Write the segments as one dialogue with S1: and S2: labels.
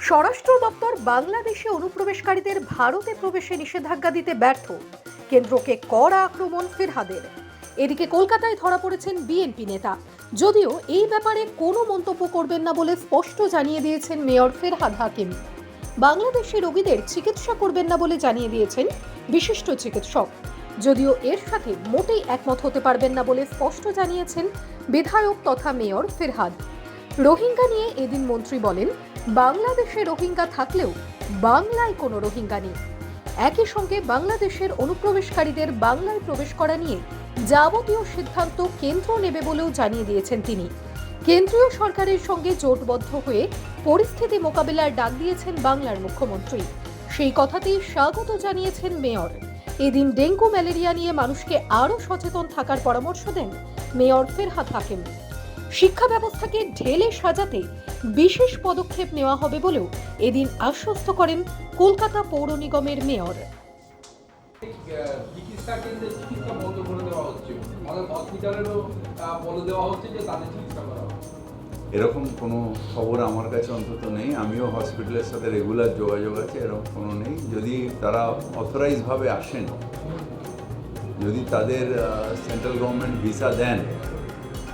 S1: স্বরাষ্ট্র দপ্তর বাংলাদেশে অনুপ্রবেশকারীদের ভারতে প্রবেশে নিষেধাজ্ঞা দিতে ব্যর্থ, কেন্দ্রকে কড়া আক্রমণ ফিরহাদের। এদিকে কলকাতায় ধরা পড়েছেন বিএনপি নেতা, যদিও এই ব্যাপারে কোনো মন্তব্য করবেন না বলে স্পষ্ট জানিয়ে দিয়েছেন মেয়র ফিরহাদ হাকিম। বাংলাদেশি রোগীদের চিকিৎসা করবেন না বলে জানিয়ে দিয়েছেন বিশিষ্ট চিকিৎসক, যদিও এর সাথে মোটেই একমত হতে পারবেন না বলে স্পষ্ট জানিয়েছেন বিধায়ক তথা মেয়র ফিরহাদ। রোহিঙ্গা নিয়ে এদিন মন্ত্রী বলেন, বাংলাদেশে রোহিঙ্গা থাকলেও বাংলায় কোনো রোহিঙ্গা নেই। একই সঙ্গে বাংলাদেশের অনুপ্রবেশকারীদের বাংলায় প্রবেশ করা নিয়ে যাবতীয় সিদ্ধান্ত কেন্দ্র নেবে বলেও জানিয়ে দিয়েছেন তিনি। কেন্দ্রীয় সরকারের সঙ্গে জোটবদ্ধ হয়ে পরিস্থিতি মোকাবিলার ডাক দিয়েছেন বাংলার মুখ্যমন্ত্রী। সেই কথাতেই স্বাগত জানিয়েছেন মেয়র। এদিন ডেঙ্গু ম্যালেরিয়া নিয়ে মানুষকে আরও সচেতন থাকার পরামর্শ দেন মেয়র ফিরহাদ হাকিম। শিক্ষা ব্যবস্থাকে ঢেলে সাজাতে বিশেষ পদক্ষেপ নেওয়া হবে বলেও এদিন আশ্বস্ত করেন কলকাতা পৌর নিগমের মেয়র।
S2: চিকিৎসা কেন্দ্রে চিকিৎসা বন্ধ করে দেওয়া হচ্ছে, আমাদের হসপিটালেরও বলে দেওয়া হচ্ছে যে তাদের চিকিৎসা করা হবে।
S3: এরকম কোনো খবর আমার কাছে অন্তত নেই। আমিও হসপিটালের সাথে রেগুলার যোগাযোগ আছে, এরকম কোনো নেই। যদি তারা অথরাইজভাবে আসেন, যদি তাদের সেন্ট্রাল গভর্নমেন্ট ভিসা দেন,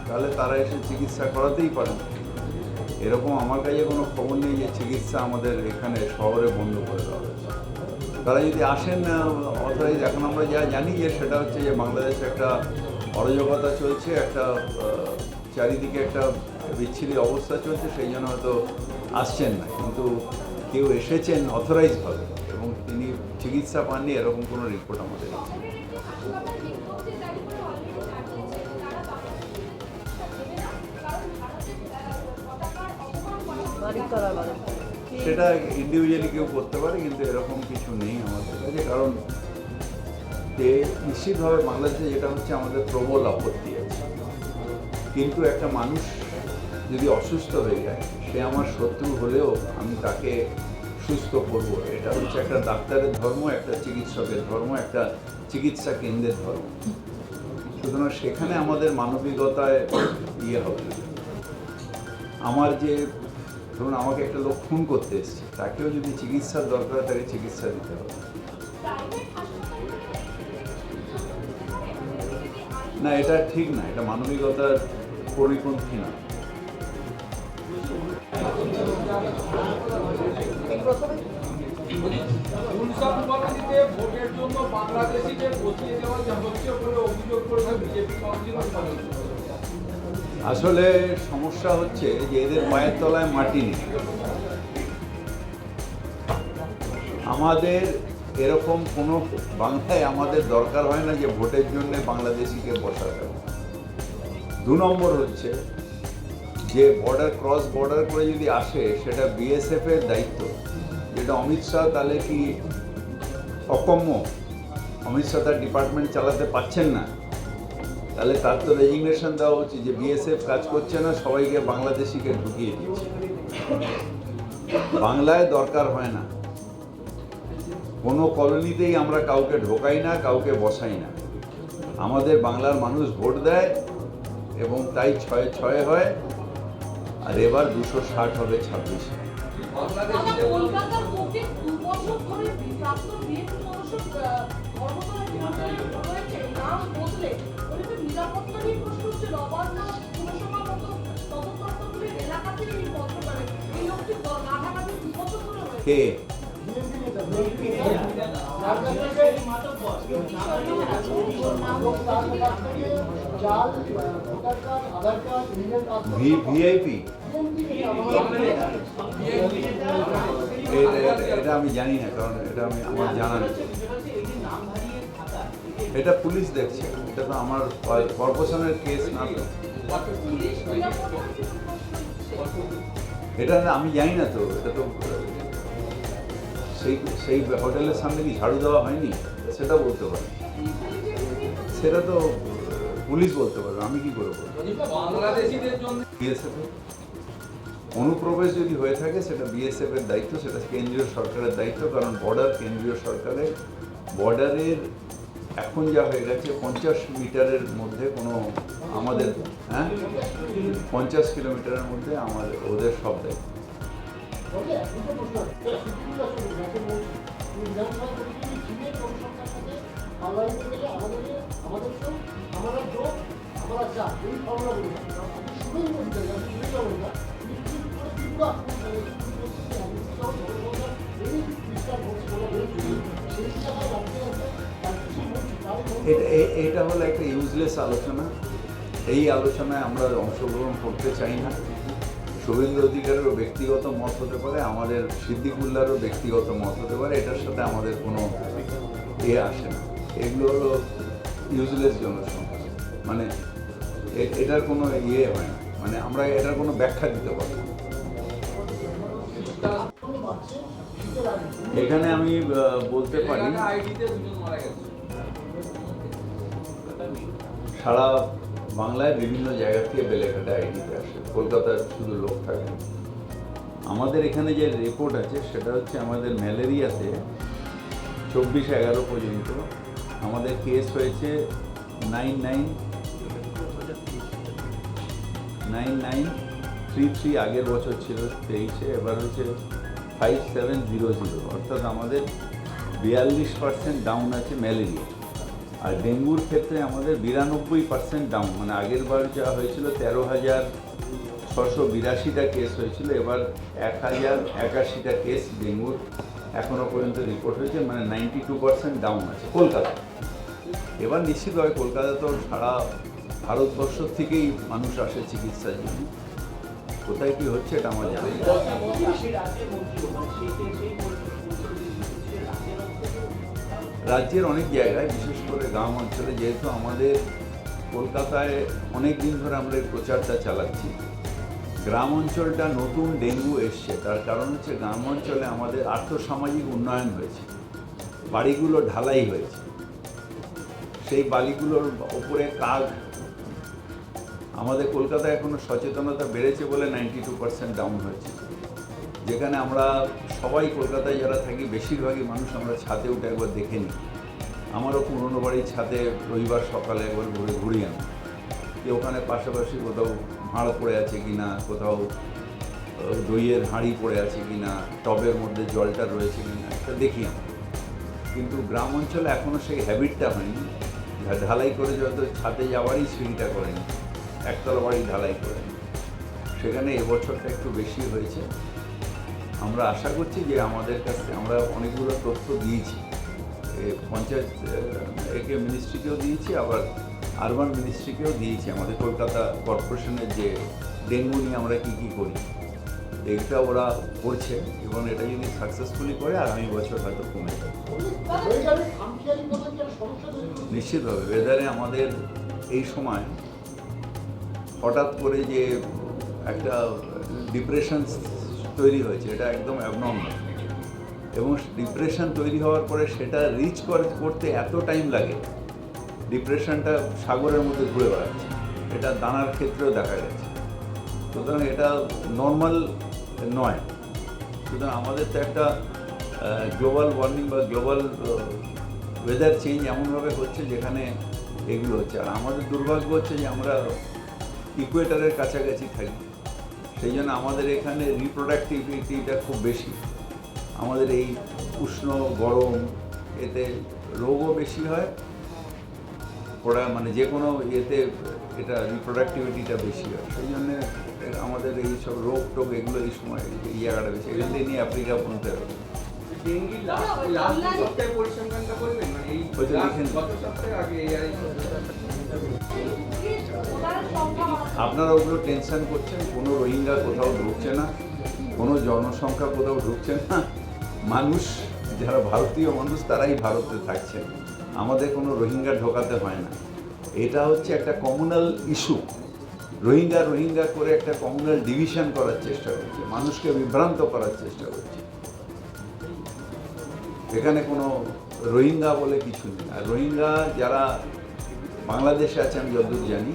S3: তাহলে তারা এসে চিকিৎসা করাতেই পারেন। এরকম আমার কাছে কোনো খবর নেই যে চিকিৎসা আমাদের এখানে শহরে বন্ধ করে দেওয়া হয়েছে। তারা যদি আসেন অথরাইজ, এখন আমরা যা জানি যে সেটা হচ্ছে যে বাংলাদেশে একটা অরাজকতা চলছে, একটা চারিদিকে একটা বিচ্ছিরি অবস্থা চলছে, সেই জন্য হয়তো আসছেন না। কিন্তু কেউ এসেছেন অথরাইজভাবে এবং তিনি চিকিৎসা পাননি, এরকম কোনো রিপোর্ট আমাদের নেই। সেটা ইন্ডিভিজুয়ালি কেউ করতে পারে, কিন্তু এরকম কিছু নেই আমাদের কাছে। কারণ যে নিশ্চিতভাবে বাংলাদেশে যেটা হচ্ছে, আমাদের প্রবল আপত্তি আছে। কিন্তু একটা মানুষ যদি অসুস্থ হয়ে যায়, সে আমার শত্রু হলেও আমি তাকে সুস্থ করব। এটা হচ্ছে একটা ডাক্তারের ধর্ম, একটা চিকিৎসকের ধর্ম, একটা চিকিৎসা কেন্দ্রের ধর্ম। সুতরাং সেখানে আমাদের মানবিকতায় হবে। আমার যে ধরুন, আমাকে একটা লোক খুন করতে এসছে, তাকেও যদি চিকিৎসার দরকার, তাকে চিকিৎসা দিতে হবে। না, এটা ঠিক না, এটা মানবিকতার পরিপন্থী না।
S2: ভোটের জন্য বাংলাদেশিদের বসিয়ে দেওয়া হচ্ছে বলে অভিযোগ করেছে বিজেপি।
S3: আসলে সমস্যা হচ্ছে যে এদের পায়ের তলায় মাটি নেই। আমাদের এরকম কোনো বাংলায় আমাদের দরকার হয় না যে ভোটের জন্য বাংলাদেশিকে বসাতে হবে। 2 নম্বর হচ্ছে যে ক্রস বর্ডার করে যদি আসে, সেটা বিএসএফ এর দায়িত্ব। যেটা অমিত শাহ, তাহলে কি অকম্য? অমিত শাহ তার ডিপার্টমেন্ট চালাতে পারছেন না, তাহলে তার তো রেজিগনেশন দেওয়া উচিত যে বিএসএফ কাজ করছে না, সবাইকে বাংলাদেশিকে ঢুকিয়ে দিচ্ছে। বাংলায় দরকার হয় না, কোনো কলোনিতেই আমরা কাউকে ঢোকাই না, কাউকে বসাই না। আমাদের বাংলার মানুষ ভোট দেয় এবং তাই 6-6 হয়, আর এবার 260 হবে 26-এ। কে? ভিআইপি? এটা আমি জানি না, কারণ এটা আমার জানা নেই। এটা পুলিশ দেখছে, এটা তো আমার কর্পোরেশনের কেস না। তো এটা আমি জানি না, তো এটা তো সেই হোটেলের সামনে কি ঝাড়ু দেওয়া হয়নি, সেটা বলতে পারে। সেটা তো পুলিশ বলতে পারবে, আমি কি করে বলবো? বিএসএফ অনুপ্রবেশ যদি হয়ে থাকে, সেটা বিএসএফ এর দায়িত্ব, সেটা কেন্দ্রীয় সরকারের দায়িত্ব। কারণ বর্ডার কেন্দ্রীয় সরকারের, বর্ডারের এখন যা হয়ে গেছে 50 মিটারের মধ্যে কোনো আমাদের 50 কিলোমিটারের মধ্যে আমাদের ওদের সব দায়িত্ব। এটা হলো একটা ইউজলেস আলোচনা। এই আলোচনায় আমরা অংশগ্রহণ করতে চাই না। শুভেন্দু অধিকারেরও ব্যক্তিগত মত হতে পারে, আমাদের সিদ্দিকুল্লাহরও ব্যক্তিগত মত হতে পারে, এটার সাথে আমাদের কোনো আসে না। এগুলো হলো ইউজলেস জনসংখ্যা, মানে এটার কোনো হয় না, মানে আমরা এটার কোনো ব্যাখ্যা দিতে পারি না। এখানে আমি বলতে পারি
S2: আইডিতে দুজন মারা গেছে।
S3: সারা বাংলায় বিভিন্ন জায়গা থেকে বেলেঘাটা আইডিতে আসে, কলকাতার শুধু লোক থাকে। আমাদের এখানে যে রিপোর্ট আছে সেটা হচ্ছে আমাদের ম্যালেরিয়াতে 24/11 পর্যন্ত আমাদের কেস হয়েছে 9933, আগের বছর ছিল 23-এ, এবার হচ্ছে 5700, অর্থাৎ আমাদের 42% ডাউন আছে ম্যালেরিয়া। আর ডেঙ্গুর ক্ষেত্রে আমাদের 92% ডাউন, মানে আগের বার যা হয়েছিল 13,682টা কেস হয়েছিল, এবার 1081টা কেস ডেঙ্গুর এখনও পর্যন্ত রিপোর্ট হয়েছে, মানে 92% ডাউন আছে কলকাতা। এবার নিশ্চিতভাবে কলকাতা তো সারা ভারতবর্ষ থেকেই মানুষ আসে চিকিৎসার জন্য, কোথায় কী হচ্ছে এটা আমার জানা নেই। রাজ্যের অনেক জায়গায়, বিশেষ করে গ্রাম অঞ্চলে, যেহেতু আমাদের কলকাতায় অনেক দিন ধরে আমরা এই প্রচারটা চালাচ্ছি, গ্রাম অঞ্চলটা নতুন ডেঙ্গু এসছে, তার কারণ হচ্ছে গ্রাম অঞ্চলে আমাদের আর্থসামাজিক উন্নয়ন হয়েছে, বাড়িগুলো ঢালাই হয়েছে, সেই বাড়িগুলোর ওপরে কাজ। আমাদের কলকাতায় এখনো সচেতনতা বেড়েছে বলে 92% ডাউন হয়েছে, যেখানে আমরা সবাই কলকাতায় যারা থাকি বেশিরভাগই মানুষ আমরা ছাদে উঠে একবার দেখে নিই। আমারও পুরনো বাড়ির ছাদে রবিবার সকালে একবার ঘুরি আমি, যে ওখানে পাশাপাশি কোথাও ভাঁড় পড়ে আছে কি না, কোথাও দইয়ের হাঁড়ি পড়ে আছে কি না, টবের মধ্যে জলটা রয়েছে কি না, এটা দেখি আমি। কিন্তু গ্রাম অঞ্চলে এখনও সেই হ্যাবিটটা হয়নি, ঢালাই করে যত ছাদে যাওয়ারই সিঁড়িটা করেনি, একতলা বাড়ি ঢালাই করেনি। সেখানে এবছরটা একটু বেশি হয়েছে। আমরা আশা করছি যে আমাদের কাছে আমরা অনেকগুলো তথ্য দিয়েছি, পঞ্চায়েত মিনিস্ট্রিকেও দিয়েছি, আবার আরবান মিনিস্ট্রিকেও দিয়েছি, আমাদের কলকাতা কর্পোরেশনের যে ডেঙ্গু নিয়ে আমরা কী কী করি, এটা ওরা করছে, এবং এটা যদি সাকসেসফুলি করে আগামী বছর হয়তো কমে যাবে। নিশ্চিতভাবে ওয়েদারে আমাদের এই সময় হঠাৎ করে যে একটা ডিপ্রেশন তৈরি হয়েছে, এটা একদম অ্যাবনর্মাল, এবং ডিপ্রেশন তৈরি হওয়ার পরে সেটা রিচ করতে এত টাইম লাগে, ডিপ্রেশনটা সাগরের মধ্যে ঘুরে বেড়াচ্ছে, এটা দানার ক্ষেত্রেও দেখা গেছে। সুতরাং এটা নর্মাল নয়। সুতরাং আমাদের তো একটা গ্লোবাল ওয়ার্মিং বা গ্লোবাল ওয়েদার চেঞ্জ এমনভাবে হচ্ছে যেখানে এগুলো হচ্ছে। আর আমাদের দুর্ভাগ্য হচ্ছে যে আমরা ইকুয়েটারের কাছাকাছি থাকি, সেই জন্য আমাদের এখানে রিপ্রোডাক্টিভিটিটা খুব বেশি। আমাদের এই উষ্ণ গরম এতে রোগও বেশি হয়, মানে যে কোনো ইয়েতে এটা রিপ্রোডাক্টিভিটিটা বেশি হয়, সেই জন্যে আমাদের এই সব রোগ টোগ এগুলো এই সময় এই জায়গাটা বেশি, এখান থেকে নিয়ে আফ্রিকা পৌঁছতে হবে। আপনারা ওগুলো টেনশন করছেন, কোনো রোহিঙ্গা কোথাও ঢুকছে না, কোনো জনসংখ্যা কোথাও ঢুকছে না, মানুষ যারা ভারতীয় মানুষ তারাই ভারতে থাকছে, আমাদের কোনো রোহিঙ্গা ঢোকাতে হয় না। এটা হচ্ছে একটা কমিউনাল ইস্যু, রোহিঙ্গা করে একটা কমিউনাল ডিভিশন করার চেষ্টা করছে, মানুষকে বিভ্রান্ত করার চেষ্টা করছে। এখানে কোনো রোহিঙ্গা বলে কিছু নেই। আর রোহিঙ্গা যারা বাংলাদেশে আছে আমি যতদূর জানি,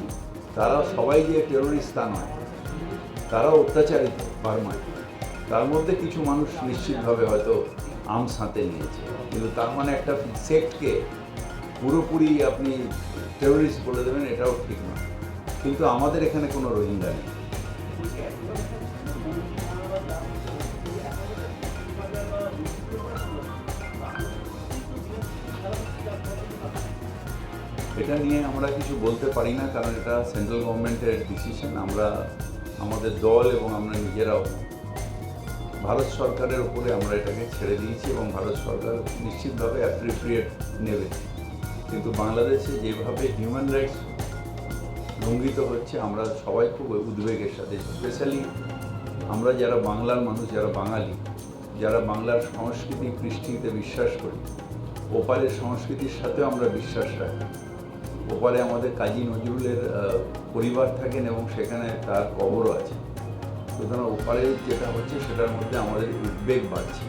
S3: তারা সবাই যে টেরোরিস্ট তা নয়, তারাও অত্যাচারিত বার্মায়। তার মধ্যে কিছু মানুষ নিশ্চিতভাবে হয়তো আর্মস হাতে নিয়েছে, কিন্তু তার মানে একটা সেক্টকে পুরোপুরি আপনি টেরোরিস্ট বলে দেবেন এটাও ঠিক নয়। কিন্তু আমাদের এখানে কোনো রোহিঙ্গা নেই। সেটা নিয়ে আমরা কিছু বলতে পারি না, কারণ এটা সেন্ট্রাল গভর্নমেন্টের ডিসিশন। আমরা আমাদের দল এবং আমরা নিজেরাও ভারত সরকারের উপরে আমরা এটাকে ছেড়ে দিয়েছি এবং ভারত সরকার নিশ্চিতভাবে অ্যাপ্রিপ্রিয়েট নেবে। কিন্তু বাংলাদেশে যেভাবে হিউম্যান রাইটস লঙ্ঘিত হচ্ছে আমরা সবাই খুব উদ্বেগের সাথে, স্পেশালি আমরা যারা বাংলার মানুষ, যারা বাঙালি, যারা বাংলার সংস্কৃতি কৃষ্টিতে বিশ্বাস করি, ওপারের সংস্কৃতির সাথেও আমরা বিশ্বাস রাখি। ওপারে আমাদের কাজী নজরুলের পরিবার থাকেন এবং সেখানে তার কবরও আছে। সুতরাং ওপারে যেটা হচ্ছে সেটার মধ্যে আমাদের উদ্বেগ বাড়ছে,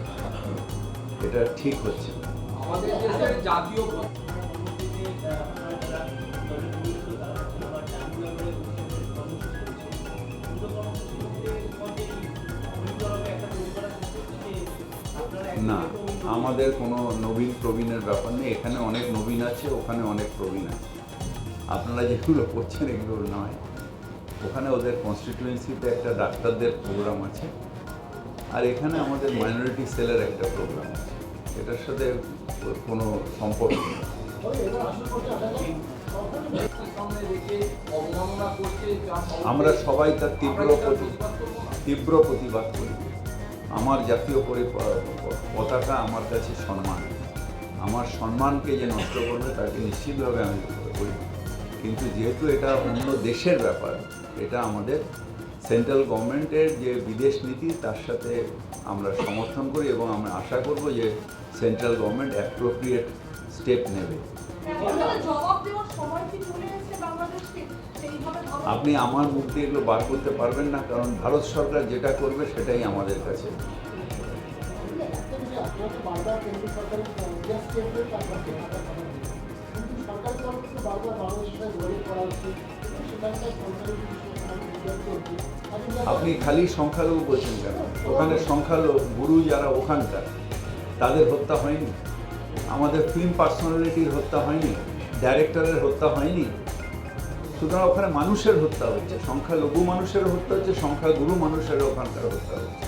S3: এটা ঠিক হচ্ছে না।
S2: আমাদের দেশের জাতীয়
S3: না, আমাদের কোনো নবীন প্রবীণের ব্যাপার নেই। এখানে অনেক নবীন আছে, ওখানে অনেক প্রবীণ আছে। আপনারা যেগুলো করছেন এগুলো নয়। ওখানে ওদের কনস্টিটিউয়েন্সিতে একটা ডাক্তারদের প্রোগ্রাম আছে, আর এখানে আমাদের মাইনরিটি সেলের একটা প্রোগ্রাম আছে। এটার সাথে ওর কোনো সম্পর্ক নেই।
S2: সামনে রেখে অবমাননা করছে,
S3: আমরা সবাই তার তীব্র প্রতিবাদ করি। আমার জাতীয় পতাকা আমার কাছে সম্মান। আমার সম্মানকে যে নষ্ট করবে তাকে নিশ্চিতভাবে আমি করি। কিন্তু যেহেতু এটা অন্য দেশের ব্যাপার, এটা আমাদের সেন্ট্রাল গভর্নমেন্টের যে বিদেশ নীতি তার সাথে আমরা সমর্থন করি এবং আমরা আশা করব যে সেন্ট্রাল গভর্নমেন্ট অ্যাপ্রোপ্রিয়েট স্টেপ নেবে। আপনি আমার মুখ দিয়ে এগুলো বার করতে পারবেন না, কারণ ভারত সরকার যেটা করবে সেটাই আমাদের কাছে। আপনি খালি সংখ্যালঘু বলছেন কেন? ওখানে সংখ্যালঘু গুরু যারা ওখানকার তাদের হত্যা হয়নি? আমাদের ফিল্ম পার্সোনালিটির হত্যা হয়নি? ডাইরেক্টরের হত্যা হয়নি? সুতরাং ওখানে মানুষের হত্যা হচ্ছে, সংখ্যালঘু মানুষের হত্যা হচ্ছে, সংখ্যাগুরু মানুষের ওখানকার হত্যা হচ্ছে।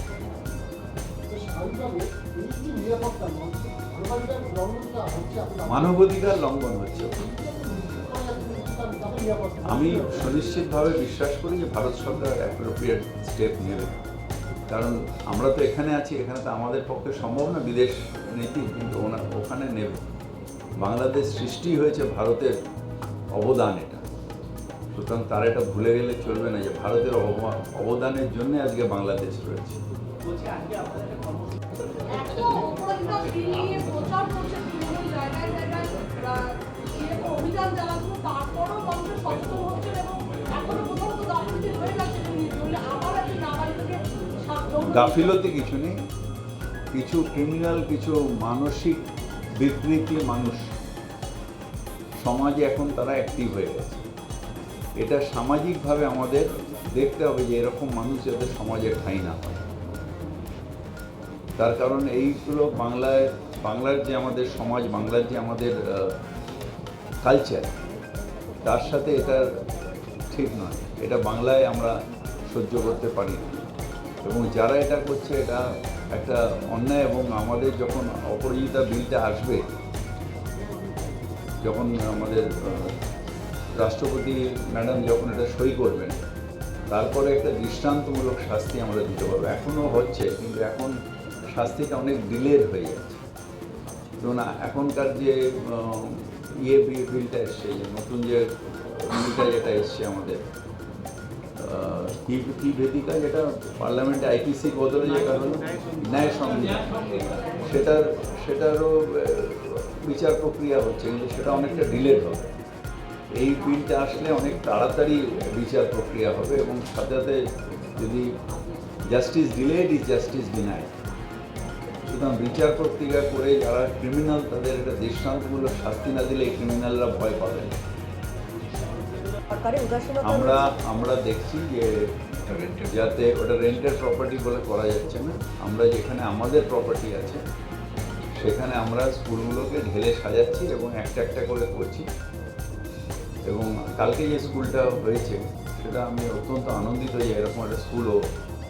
S3: মানবাধিকার লঙ্ঘন হচ্ছে। আমি সুনিশ্চিতভাবে বিশ্বাস করি যে ভারত সরকার অ্যাপ্রোপ্রিয়েট স্টেপ নেবে, কারণ আমরা তো এখানে আছি, এখানে তো আমাদের পক্ষে সম্ভব না বিদেশ নীতি, কিন্তু ওখানে নেবে। বাংলাদেশ সৃষ্টি হয়েছে ভারতের অবদান, এটা সুতরাং তারা এটা ভুলে গেলে চলবে না যে ভারতের অবদানের জন্য আজকে বাংলাদেশ রয়েছে। গাফিলতি কিছু নেই, কিছু ক্রিমিনাল, কিছু মানসিক বিকৃতি মানুষ সমাজে এখন তারা অ্যাক্টিভ হয়ে গেছে। এটা সামাজিকভাবে আমাদের দেখতে হবে যে এরকম মানুষ যাতে সমাজে ঠাঁই না হয়। তার কারণ এইগুলো বাংলার যে আমাদের সমাজ, বাংলার যে আমাদের কালচার, তার সাথে এটা ঠিক নয়। এটা বাংলায় আমরা সহ্য করতে পারি না, এবং যারা এটা করছে এটা একটা অন্যায়। এবং আমাদের যখন অপরাজিতা বিলটা আসবে, যখন আমাদের রাষ্ট্রপতি ম্যাডাম যখন এটা সই করবেন, তারপরে একটা দৃষ্টান্তমূলক শাস্তি আমরা দিতে পারবো। এখনও হচ্ছে, কিন্তু এখন শাস্তিটা অনেক ডিলেড হয়ে যাচ্ছে। তো না, এখনকার যে বিলটা এসছে, যে নতুন যে বিলটা যেটা এসছে আমাদের কি বেদিকা, যেটা পার্লামেন্টে আইপিসির বদলে যেটা হলো ন্যায় সংবিধান, সেটারও বিচার প্রক্রিয়া হচ্ছে, কিন্তু সেটা অনেকটা ডিলেড হবে। এই বিলটা আসলে অনেক তাড়াতাড়ি বিচার প্রক্রিয়া হবে, এবং সাথে সাথে যদি justice delayed is justice denied. সুতরাং বিচার প্রক্রিয়া করে যারা ক্রিমিনাল তাদের একটা দৃষ্টান্তমূলক শাস্তি না দিলে এই ক্রিমিনালরা ভয় পাবে। আমরা দেখছি যে যাতে ওটা রেন্টের প্রপার্টি বলে করা যাচ্ছে না। আমরা যেখানে আমাদের প্রপার্টি আছে সেখানে আমরা স্কুলগুলোকে ঢেলে সাজাচ্ছি এবং একটা একটা করে করছি। এবং কালকে যে স্কুলটা হয়েছে সেটা আমি অত্যন্ত আনন্দিত যে এরকম একটা স্কুলও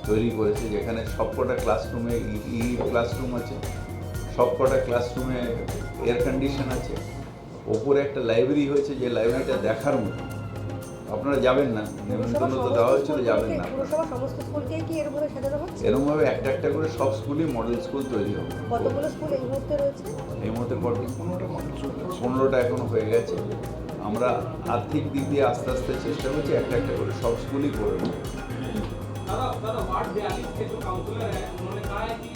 S3: তৈরি করেছে, যেখানে সবকটা ক্লাসরুমে ক্লাসরুম আছে, সবকটা ক্লাসরুমে এয়ার কন্ডিশন আছে, ওপরে একটা লাইব্রেরি হয়েছে, যে লাইব্রেরিটা দেখার মতো। আপনারা যাবেন না, নিমন্ত্রণ তো দেওয়া হয়েছিল, যাবেন না।
S4: পুরসভা সমস্ত স্কুলকেই কি এরকমভাবে সাজানো হচ্ছে?
S3: এরকমভাবে একটা একটা করে সব স্কুলই মডেল স্কুল তৈরি হবে।
S4: কতগুলো স্কুল এই মুহূর্তে রয়েছে?
S3: এই মুহূর্তে 15টা এখনো হয়ে গেছে। আমরা আর্থিক দিক দিয়ে আস্তে আস্তে চেষ্টা করছি একটা একটা করে সব স্কুলই করে নেব।
S5: दादा वार्ड 42 के जो काउंसलर हैं उन्होंने कहा है कि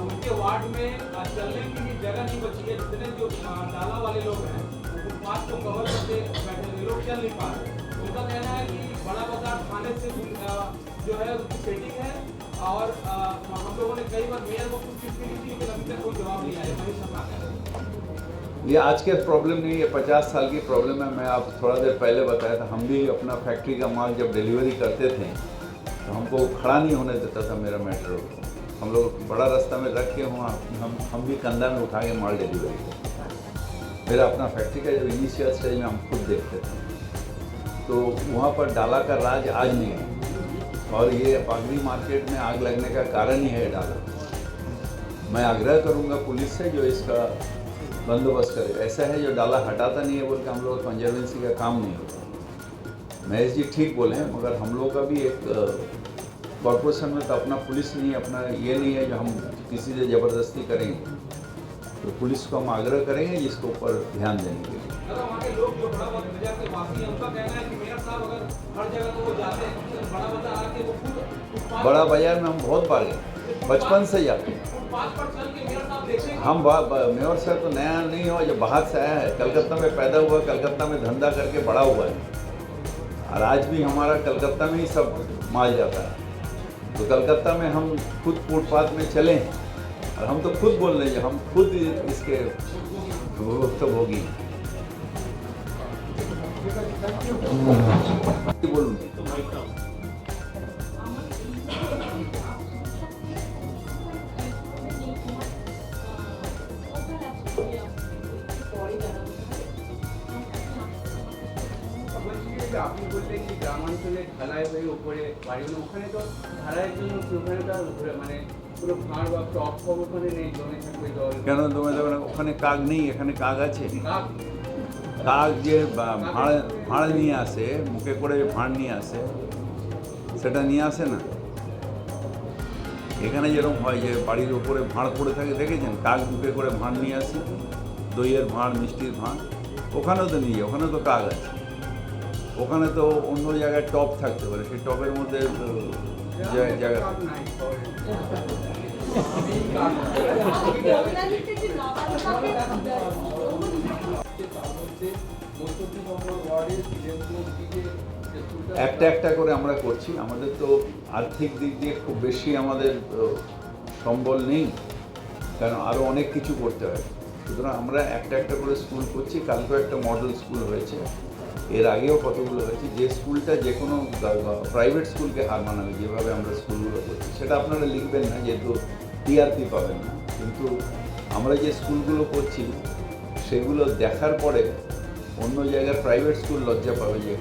S5: उनके वार्ड में चलने की भी जगह नहीं बची है। जितने जो डाला वाले लोग हैं वो फुटपाथ को कवर करके बैठे हुए लोग चल नहीं पा रहे। उनका कहना है कि बड़ा बाजार थाने से जो है उसकी सेटिंग है और हम लोगों ने कई बार मेयर को कुछ चीज़ की थी लेकिन अभी तक कोई जवाब नहीं आया। वही सब है
S3: ये आज के प्रॉब्लम नहीं है, 50 साल की प्रॉब्लम है। मैं आप थोड़ा देर पहले बताया था, हम भी अपना फैक्ट्री का माल जब डिलीवरी करते थे तो हमको खड़ा नहीं होने देता था मेरा मेट्रो। हम लोग बड़ा रास्ता में रख के वहाँ हम भी कंधा में उठा के माल डिलीवरी करते। मेरा अपना फैक्ट्री का जो इनिशियल स्टेज में हम खुद देखते थे, तो वहाँ पर डाला का राज आज नहीं है। और ये बागड़ी मार्केट में आग लगने का कारण ही है डाला। मैं आग्रह करूँगा पुलिस से जो इसका बंदोबस्त करे। ऐसा है जो डाला हटाता नहीं है बोल के हम लोग कंजर्वेंसी का काम नहीं होता। महेश जी ठीक बोले हैं, मगर हम लोग का भी एक कॉरपोरेशन में तो अपना पुलिस नहीं है, अपना ये नहीं है जो हम किसी से ज़बरदस्ती करेंगे। तो पुलिस को हम आग्रह करेंगे जिसके ऊपर ध्यान देने के लिए।
S5: दादा वहाँ के लोग जो बड़ा बाजार के वासी हैं उनका कहना है कि मेयर साहब अगर हर जगह तो वो जाते हैं बड़ा बाजार आके वो खुद फुटपाथ
S3: बड़ा बाजार में हम बहुत बार गए, बचपन से जाते हैं
S5: फुटपाथ पर चल के मेयर साहब देखेंगे।
S3: हम। मेयर साहब तो नया नहीं हुआ, जो बाहर से आया है, कलकत्ता में पैदा हुआ, कलकत्ता में धंधा करके बड़ा हुआ है, और आज भी हमारा कलकत्ता में ही सब माल जाता है। तो कलकत्ता में हम खुद फुटपाथ में चले हैं, और हम तो खुद बोल रहे हैं हम खुद इसके भुक्तभोगी हैं। बोलूँ
S6: আপনি বললেন যে গ্রামাঞ্চলে ঢালাই হয়ে উপরে বাড়িগুলো, ওখানে তো ঢালাইয়ের জন্য ওখানে তো মানে পুরো ভাঁড় বা টপ ফপ ওখানে নেই, জমে থাকবে জল।
S3: কেন দমে দেবে না? ওখানে কাক নেই, এখানে কাক আছে।
S6: কাক
S3: কাক যে ভাঁড় নিয়ে আসে, মুখে করে ভাঁড় নিয়ে আসে, সেটা নিয়ে আসে না। এখানে যেরকম হয় যে বাড়ির উপরে ভাঁড় পড়ে থাকে, দেখেছেন? কাক মুখে করে ভাঁড় নিয়ে আসে, দইয়ের ভাঁড়, মিষ্টির ভাঁড়। ওখানেও তো নিয়ে, ওখানে তো কাক আছে। ওখানে তো অন্য জায়গায় টপ থাকতে পারে, সেই টপের মধ্যে জায়গা
S6: কাক নাই শহরে।
S3: একটা একটা করে আমরা করছি। আমাদের তো আর্থিক দিক দিয়ে খুব বেশি আমাদের সম্বল নেই, কারণ আরও অনেক কিছু করতে হয়। সুতরাং আমরা একটা একটা করে স্কুল করছি। কালকেও একটা মডেল স্কুল হয়েছে, এর আগেও কতগুলো হয়েছে। যে স্কুলটা যে কোনো প্রাইভেট স্কুলকে হার মানাবে, যেভাবে আমরা স্কুলগুলো করছি, সেটা আপনারা লিখবেন না, যেহেতু টিআরপি পাবেন না। কিন্তু আমরা যে স্কুলগুলো করছি সেগুলো দেখার পরে অন্য জায়গার প্রাইভেট স্কুল লজ্জা পাবে যে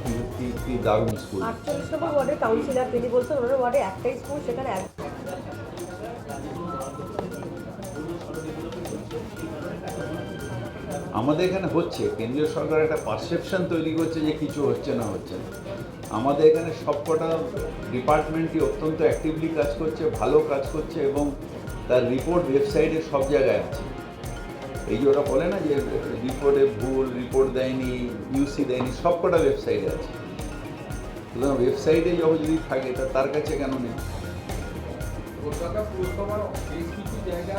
S3: কি দারুণ স্কুল।
S4: 48 নম্বর ওয়ার্ডের কাউন্সিলর তিনি বলছেন ওনার ওয়ার্ডে একটাই স্কুল, সেখানে
S3: আমাদের এখানে হচ্ছে, কেন্দ্রীয় সরকার একটা পারসেপশন তৈরি করছে যে কিছু হচ্ছে না, হচ্ছে না। আমাদের এখানে সবকটা ডিপার্টমেন্টই অত্যন্ত অ্যাক্টিভলি কাজ করছে, ভালো কাজ করছে, এবং তার রিপোর্ট ওয়েবসাইটে সব জায়গায় আছে। এই যে ওরা বলে না যে রিপোর্টে ভুল, রিপোর্ট দেয়নি, ইউসি দেয়নি, সবকটা ওয়েবসাইটে আছে। সুতরাং ওয়েবসাইটে যখন যদি থাকে তার কাছে কেন নেই?
S2: কলকাতা পুরসভার বেশ কিছু জায়গা